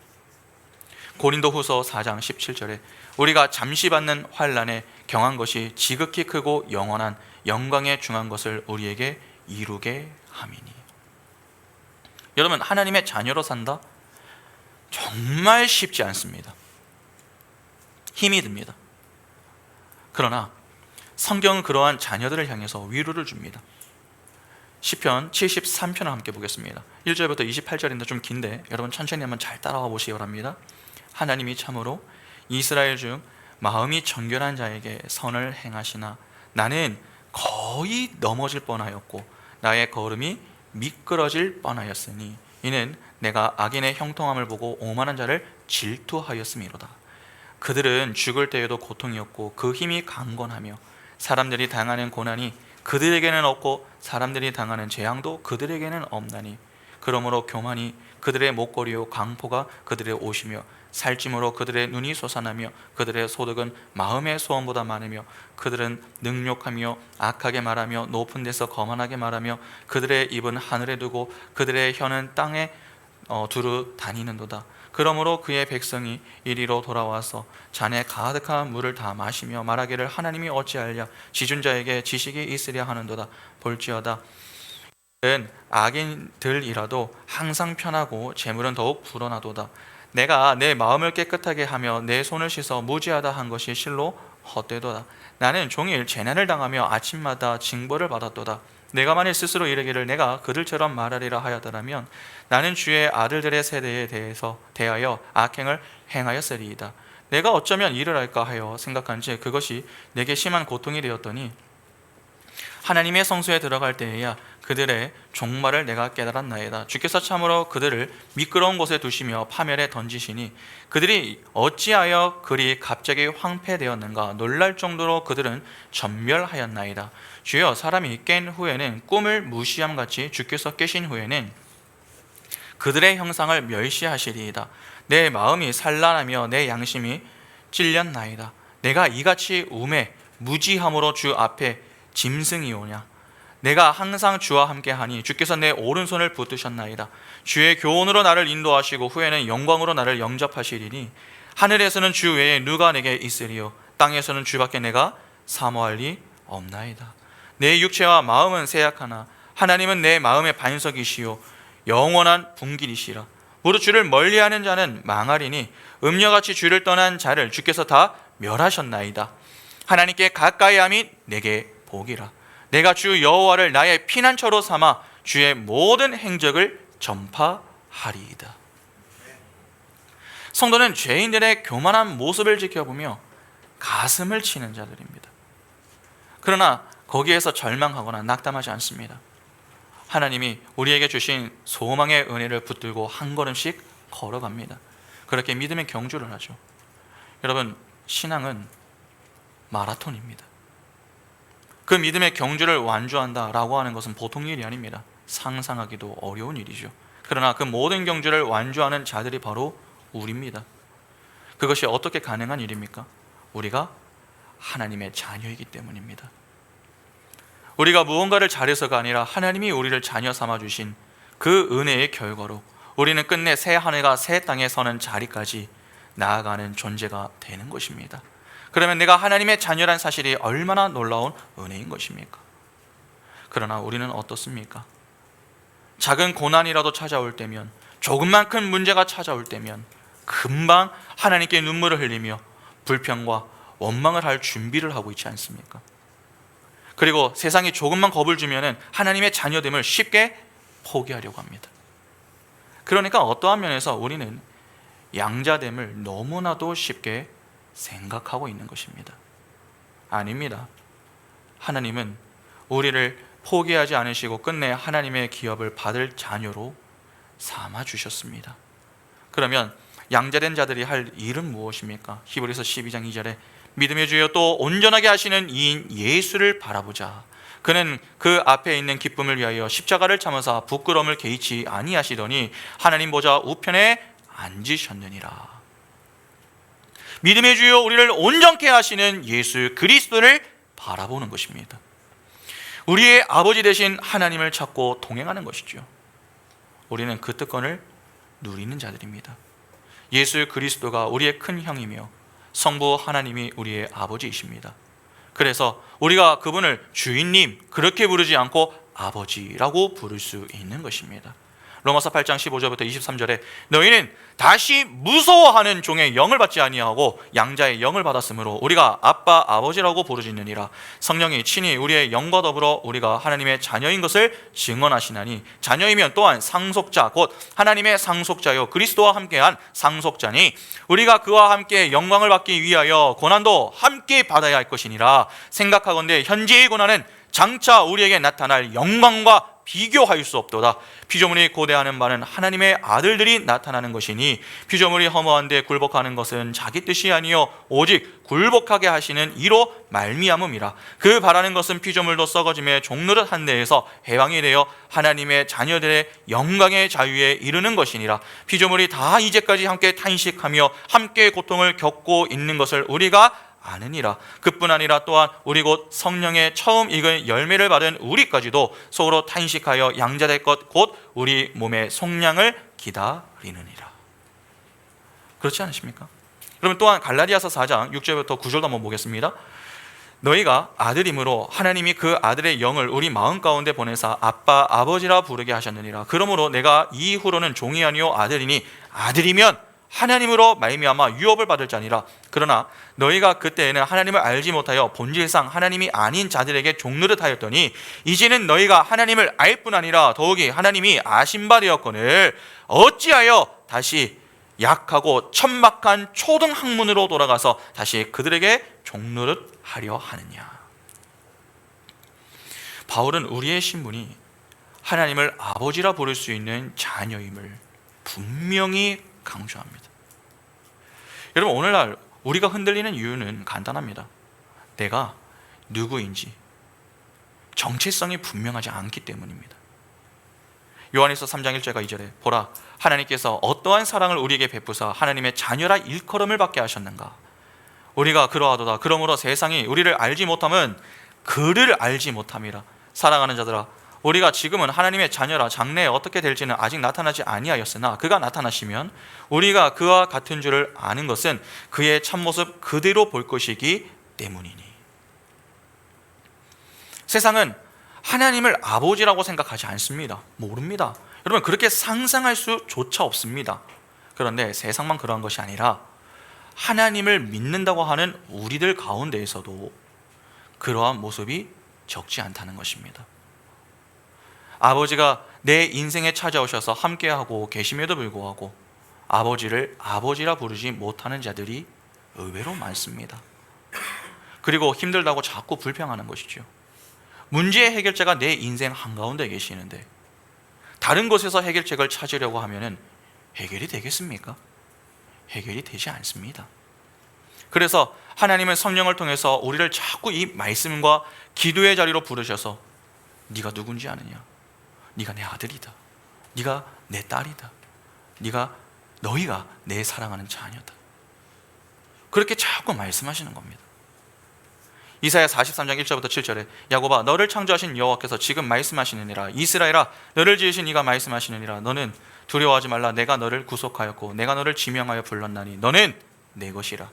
고린도후서 4장 17절에 우리가 잠시 받는 환난에 경한 것이 지극히 크고 영원한 영광에 중한 것을 우리에게 이루게 함이니. 여러분, 하나님의 자녀로 산다? 정말 쉽지 않습니다. 힘이 듭니다. 그러나 성경은 그러한 자녀들을 향해서 위로를 줍니다. 시편 73편을 함께 보겠습니다. 1절부터 28절인데 좀 긴데 여러분 천천히 한번 잘 따라와 보시기 바랍니다. 하나님이 참으로 이스라엘 중 마음이 정결한 자에게 선을 행하시나 나는 거의 넘어질 뻔하였고 나의 걸음이 미끄러질 뻔하였으니 이는 내가 악인의 형통함을 보고 오만한 자를 질투하였음이로다. 그들은 죽을 때에도 고통이었고 그 힘이 강건하며 사람들이 당하는 고난이 그들에게는 없고 사람들이 당하는 재앙도 그들에게는 없나니 그러므로 교만이 그들의 목걸이요 강포가 그들의 옷이며 살찜으로 그들의 눈이 솟아나며 그들의 소득은 마음의 소원보다 많으며 그들은 능욕하며 악하게 말하며 높은 데서 거만하게 말하며 그들의 입은 하늘에 두고 그들의 혀는 땅에 두루 다니는도다. 그러므로 그의 백성이 이리로 돌아와서 잔에 가득한 물을 다 마시며 말하기를 하나님이 어찌하랴 지존자에게 지식이 있으랴 하는도다. 볼지어다 악인들이라도 항상 편하고 재물은 더욱 불어나도다. 내가 내 마음을 깨끗하게 하며 내 손을 씻어 무지하다 한 것이 실로 헛되도다. 나는 종일 재난을 당하며 아침마다 징벌을 받았도다. 내가 만일 스스로 이르기를 내가 그들처럼 말하리라 하였더라면 나는 주의 아들들의 세대에 대하여 악행을 행하였으리이다. 내가 어쩌면 이를 할까 하여 생각한지 그것이 내게 심한 고통이 되었더니 하나님의 성소에 들어갈 때에야 그들의 종말을 내가 깨달았나이다. 주께서 참으로 그들을 미끄러운 곳에 두시며 파멸에 던지시니 그들이 어찌하여 그리 갑자기 황폐되었는가. 놀랄 정도로 그들은 전멸하였나이다. 주여, 사람이 깬 후에는 꿈을 무시함같이 주께서 깨신 후에는 그들의 형상을 멸시하시리이다. 내 마음이 산란하며 내 양심이 찔렸나이다. 내가 이같이 우매 무지함으로 주 앞에 짐승이 오냐. 내가 항상 주와 함께하니 주께서 내 오른손을 붙드셨나이다. 주의 교훈으로 나를 인도하시고 후에는 영광으로 나를 영접하시리니 하늘에서는 주 외에 누가 내게 있으리요 땅에서는 주밖에 내가 사모할 리 없나이다. 내 육체와 마음은 세약하나 하나님은 내 마음의 반석이시요 영원한 분길이시라. 무릇 주를 멀리하는 자는 망하리니 음녀같이 주를 떠난 자를 주께서 다 멸하셨나이다. 하나님께 가까이함이 내게 복이라. 내가 주 여호와를 나의 피난처로 삼아 주의 모든 행적을 전파하리이다. 성도는 죄인들의 교만한 모습을 지켜보며 가슴을 치는 자들입니다. 그러나 거기에서 절망하거나 낙담하지 않습니다. 하나님이 우리에게 주신 소망의 은혜를 붙들고 한 걸음씩 걸어갑니다. 그렇게 믿음의 경주를 하죠. 여러분, 신앙은 마라톤입니다. 그 믿음의 경주를 완주한다라고 하는 것은 보통 일이 아닙니다. 상상하기도 어려운 일이죠. 그러나 그 모든 경주를 완주하는 자들이 바로 우리입니다. 그것이 어떻게 가능한 일입니까? 우리가 하나님의 자녀이기 때문입니다. 우리가 무언가를 잘해서가 아니라 하나님이 우리를 자녀 삼아주신 그 은혜의 결과로 우리는 끝내 새 하늘과 새 땅에 서는 자리까지 나아가는 존재가 되는 것입니다. 그러면 내가 하나님의 자녀란 사실이 얼마나 놀라운 은혜인 것입니까? 그러나 우리는 어떻습니까? 작은 고난이라도 찾아올 때면, 조금만 큰 문제가 찾아올 때면 금방 하나님께 눈물을 흘리며 불평과 원망을 할 준비를 하고 있지 않습니까? 그리고 세상이 조금만 겁을 주면 하나님의 자녀됨을 쉽게 포기하려고 합니다. 그러니까 어떠한 면에서 우리는 양자됨을 너무나도 쉽게 생각하고 있는 것입니다. 아닙니다. 하나님은 우리를 포기하지 않으시고 끝내 하나님의 기업을 받을 자녀로 삼아 주셨습니다. 그러면 양자된 자들이 할 일은 무엇입니까? 히브리서 12장 2절에 믿음의 주여 또 온전하게 하시는 이인 예수를 바라보자. 그는 그 앞에 있는 기쁨을 위하여 십자가를 참으사 부끄러움을 개의치 아니하시더니 하나님 보좌 우편에 앉으셨느니라. 믿음의 주여 우리를 온전케 하시는 예수 그리스도를 바라보는 것입니다. 우리의 아버지 되신 하나님을 찾고 동행하는 것이죠. 우리는 그 특권을 누리는 자들입니다. 예수 그리스도가 우리의 큰 형이며 성부 하나님이 우리의 아버지이십니다. 그래서 우리가 그분을 주인님 그렇게 부르지 않고 아버지라고 부를 수 있는 것입니다. 로마서 8장 15절부터 23절에 너희는 다시 무서워하는 종의 영을 받지 아니하고 양자의 영을 받았으므로 우리가 아빠 아버지라고 부르짖느니라. 성령이 친히 우리의 영과 더불어 우리가 하나님의 자녀인 것을 증언하시나니 자녀이면 또한 상속자 곧 하나님의 상속자요 그리스도와 함께한 상속자니 우리가 그와 함께 영광을 받기 위하여 고난도 함께 받아야 할 것이니라. 생각하건대 현재의 고난은 장차 우리에게 나타날 영광과 비교할 수 없도다. 피조물이 고대하는 바는 하나님의 아들들이 나타나는 것이니 피조물이 허무한데 굴복하는 것은 자기 뜻이 아니요 오직 굴복하게 하시는 이로 말미암음이라. 그 바라는 것은 피조물도 썩어짐에 종노릇한 데에서 해방이 되어 하나님의 자녀들의 영광의 자유에 이르는 것이니라. 피조물이 다 이제까지 함께 탄식하며 함께 고통을 겪고 있는 것을 우리가 아느니라. 그뿐 아니라 또한 우리 곧 성령의 처음 익은 열매를 받은 우리까지도 속으로 탄식하여 양자될 것 곧 우리 몸의 속량을 기다리느니라. 그렇지 않으십니까? 그러면 또한 갈라디아서 4장 6절부터 9절도 한번 보겠습니다. 너희가 아들임으로 하나님이 그 아들의 영을 우리 마음 가운데 보내사 아빠 아버지라 부르게 하셨느니라. 그러므로 내가 이후로는 종이 아니요 아들이니 아들이면 하나님으로 말미암아 유업을 받을 자니라. 그러나 너희가 그때에는 하나님을 알지 못하여 본질상 하나님이 아닌 자들에게 종노릇 하였더니 이제는 너희가 하나님을 알 뿐 아니라 더욱이 하나님이 아신 바 되었거늘 어찌하여 다시 약하고 천박한 초등 학문으로 돌아가서 다시 그들에게 종노릇 하려 하느냐. 바울은 우리의 신분이 하나님을 아버지라 부를 수 있는 자녀임을 분명히 강조합니다. 여러분, 오늘날 우리가 흔들리는 이유는 간단합니다. 내가 누구인지 정체성이 분명하지 않기 때문입니다. 요한일서 3장 1절과 2절에 보라, 하나님께서 어떠한 사랑을 우리에게 베푸사 하나님의 자녀라 일컬음을 받게 하셨는가. 우리가 그러하도다. 그러므로 세상이 우리를 알지 못함은 그를 알지 못함이라. 사랑하는 자들아, 우리가 지금은 하나님의 자녀라 장래에 어떻게 될지는 아직 나타나지 아니하였으나 그가 나타나시면 우리가 그와 같은 줄을 아는 것은 그의 참모습 그대로 볼 것이기 때문이니. 세상은 하나님을 아버지라고 생각하지 않습니다. 모릅니다. 여러분, 그렇게 상상할 수조차 없습니다. 그런데 세상만 그러한 것이 아니라 하나님을 믿는다고 하는 우리들 가운데에서도 그러한 모습이 적지 않다는 것입니다. 아버지가 내 인생에 찾아오셔서 함께하고 계심에도 불구하고 아버지를 아버지라 부르지 못하는 자들이 의외로 많습니다. 그리고 힘들다고 자꾸 불평하는 것이죠. 문제의 해결자가 내 인생 한가운데 계시는데 다른 곳에서 해결책을 찾으려고 하면 해결이 되겠습니까? 해결이 되지 않습니다. 그래서 하나님은 성령을 통해서 우리를 자꾸 이 말씀과 기도의 자리로 부르셔서 네가 누군지 아느냐? 네가 내 아들이다. 네가 내 딸이다. 너희가 내 사랑하는 자녀다. 그렇게 자꾸 말씀하시는 겁니다. 이사야 43장 1절부터 7절에 야곱아, 너를 창조하신 여호와께서 지금 말씀하시느니라. 이스라엘아, 너를 지으신 이가 말씀하시느니라. 너는 두려워하지 말라. 내가 너를 구속하였고 내가 너를 지명하여 불렀나니 너는 내 것이라.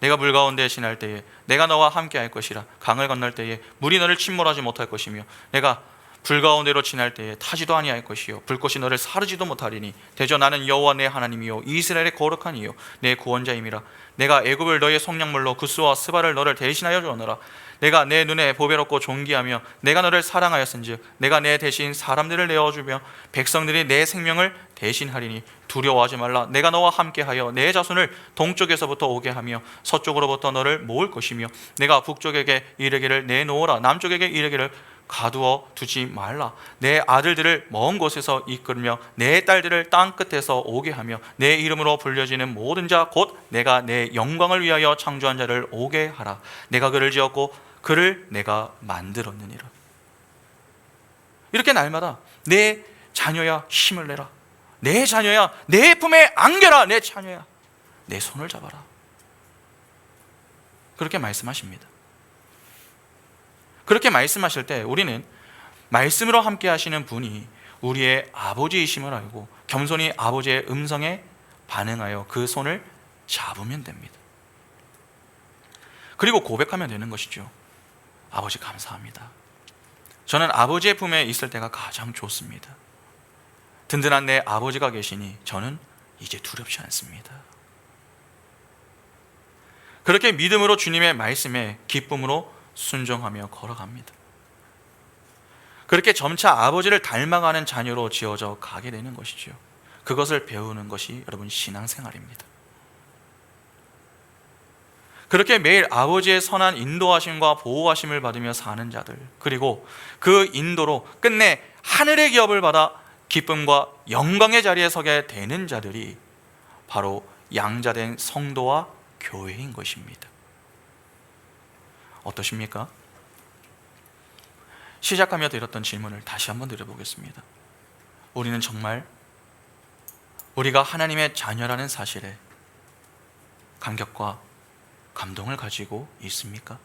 내가 물 가운데 지날 때에 내가 너와 함께 할 것이라. 강을 건널 때에 물이 너를 침몰하지 못할 것이며 내가 불 가운데로 지날 때에 타지도 아니할 것이요 불꽃이 너를 사르지도 못하리니 대저 나는 여호와 내 하나님이요 이스라엘의 거룩한 이요 내 구원자임이라. 내가 애굽을 너의 속량물로 구스와 스바를 너를 대신하여 주었노라. 내가 내 눈에 보배롭고 존귀하며 내가 너를 사랑하였은즉 내가 내 대신 사람들을 내어주며 백성들이 내 생명을 대신하리니 두려워하지 말라. 내가 너와 함께하여 내 자손을 동쪽에서부터 오게 하며 서쪽으로부터 너를 모을 것이며 내가 북쪽에게 이르기를 내놓으라. 남쪽에게 이르기를 가두어 두지 말라. 내 아들들을 먼 곳에서 이끌며 내 딸들을 땅 끝에서 오게 하며 내 이름으로 불려지는 모든 자 곧 내가 내 영광을 위하여 창조한 자를 오게 하라. 내가 그를 지었고 그를 내가 만들었느니라. 이렇게 날마다 내 자녀야 힘을 내라. 내 자녀야 내 품에 안겨라. 내 자녀야 내 손을 잡아라. 그렇게 말씀하십니다. 그렇게 말씀하실 때 우리는 말씀으로 함께 하시는 분이 우리의 아버지이심을 알고 겸손히 아버지의 음성에 반응하여 그 손을 잡으면 됩니다. 그리고 고백하면 되는 것이죠. 아버지 감사합니다. 저는 아버지의 품에 있을 때가 가장 좋습니다. 든든한 내 아버지가 계시니 저는 이제 두렵지 않습니다. 그렇게 믿음으로 주님의 말씀에 기쁨으로 순종하며 걸어갑니다. 그렇게 점차 아버지를 닮아가는 자녀로 지어져 가게 되는 것이죠. 그것을 배우는 것이 여러분 신앙생활입니다. 그렇게 매일 아버지의 선한 인도하심과 보호하심을 받으며 사는 자들, 그리고 그 인도로 끝내 하늘의 기업을 받아 기쁨과 영광의 자리에 서게 되는 자들이 바로 양자된 성도와 교회인 것입니다. 어떠십니까? 시작하며 드렸던 질문을 다시 한번 드려보겠습니다. 우리는 정말 우리가 하나님의 자녀라는 사실에 감격과 감동을 가지고 있습니까?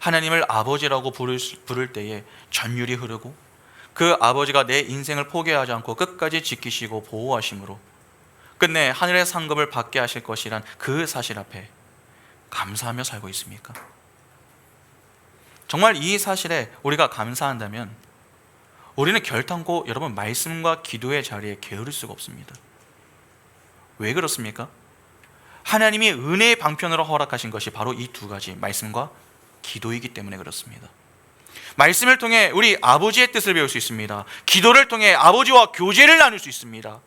하나님을 아버지라고 부를 때에 전율이 흐르고 그 아버지가 내 인생을 포기하지 않고 끝까지 지키시고 보호하심으로 끝내 하늘의 상급을 받게 하실 것이란 그 사실 앞에 감사하며 살고 있습니까? 정말 이 사실에 우리가 감사한다면 우리는 결단코 여러분 말씀과 기도의 자리에 게으를 수가 없습니다. 왜 그렇습니까? 하나님이 은혜의 방편으로 허락하신 것이 바로 이 두 가지 말씀과 기도이기 때문에 그렇습니다. 말씀을 통해 우리 아버지의 뜻을 배울 수 있습니다. 기도를 통해 아버지와 교제를 나눌 수 있습니다.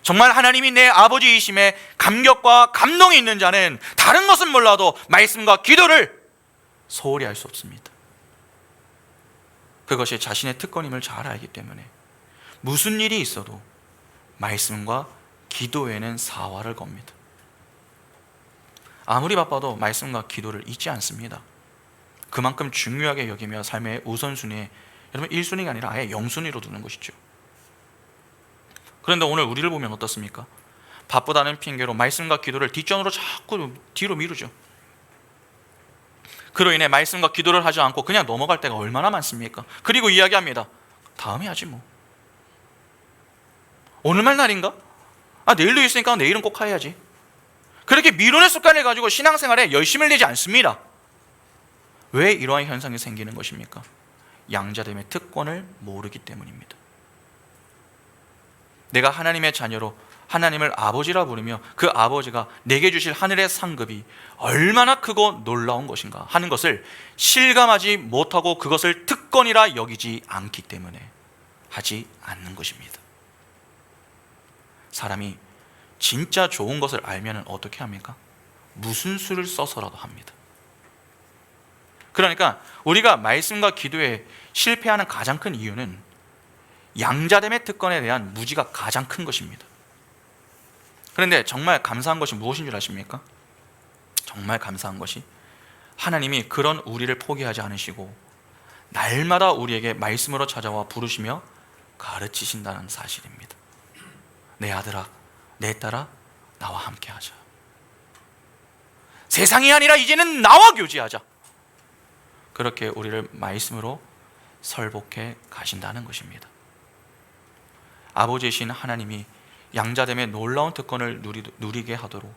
정말 하나님이 내 아버지이심에 감격과 감동이 있는 자는 다른 것은 몰라도 말씀과 기도를 소홀히 할 수 없습니다. 그것이 자신의 특권임을 잘 알기 때문에 무슨 일이 있어도 말씀과 기도에는 사활을 겁니다. 아무리 바빠도 말씀과 기도를 잊지 않습니다. 그만큼 중요하게 여기며 삶의 우선순위에 여러분 1순위가 아니라 아예 0순위로 두는 것이죠. 그런데 오늘 우리를 보면 어떻습니까? 바쁘다는 핑계로 말씀과 기도를 뒷전으로 자꾸 뒤로 미루죠. 그로 인해 말씀과 기도를 하지 않고 그냥 넘어갈 때가 얼마나 많습니까? 그리고 이야기합니다. 다음에 하지 뭐. 오늘만 날인가? 내일도 있으니까 내일은 꼭 해야지. 그렇게 미루는 습관을 가지고 신앙생활에 열심을 내지 않습니다. 왜 이러한 현상이 생기는 것입니까? 양자됨의 특권을 모르기 때문입니다. 내가 하나님의 자녀로 하나님을 아버지라 부르며 그 아버지가 내게 주실 하늘의 상급이 얼마나 크고 놀라운 것인가 하는 것을 실감하지 못하고 그것을 특권이라 여기지 않기 때문에 하지 않는 것입니다. 사람이 진짜 좋은 것을 알면 어떻게 합니까? 무슨 수를 써서라도 합니다. 그러니까 우리가 말씀과 기도에 실패하는 가장 큰 이유는 양자됨의 특권에 대한 무지가 가장 큰 것입니다. 그런데 정말 감사한 것이 무엇인 줄 아십니까? 정말 감사한 것이 하나님이 그런 우리를 포기하지 않으시고 날마다 우리에게 말씀으로 찾아와 부르시며 가르치신다는 사실입니다. 내 아들아, 내 딸아, 나와 함께 하자. 세상이 아니라 이제는 나와 교제하자. 그렇게 우리를 말씀으로 설복해 가신다는 것입니다. 아버지이신 하나님이 양자됨의 놀라운 특권을 누리게 하도록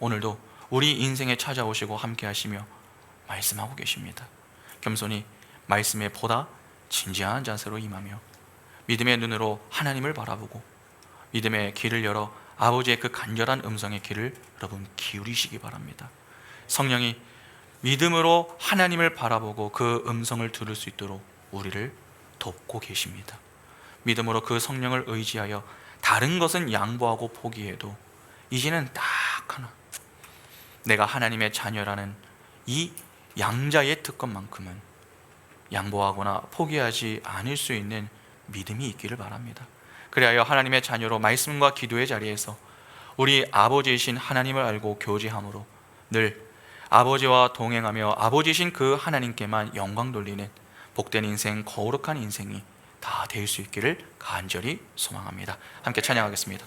오늘도 우리 인생에 찾아오시고 함께 하시며 말씀하고 계십니다. 겸손히 말씀에 보다 진지한 자세로 임하며 믿음의 눈으로 하나님을 바라보고 믿음의 길을 열어 아버지의 그 간절한 음성의 귀를 여러분 기울이시기 바랍니다. 성령이 믿음으로 하나님을 바라보고 그 음성을 들을 수 있도록 우리를 돕고 계십니다. 믿음으로 그 성령을 의지하여 다른 것은 양보하고 포기해도 이제는 딱 하나, 내가 하나님의 자녀라는 이 양자의 특권만큼은 양보하거나 포기하지 않을 수 있는 믿음이 있기를 바랍니다. 그리하여 하나님의 자녀로 말씀과 기도의 자리에서 우리 아버지이신 하나님을 알고 교제함으로 늘 아버지와 동행하며 아버지이신 그 하나님께만 영광 돌리는 복된 인생, 거룩한 인생이 다 될 수 있기를 간절히 소망합니다. 함께 찬양하겠습니다.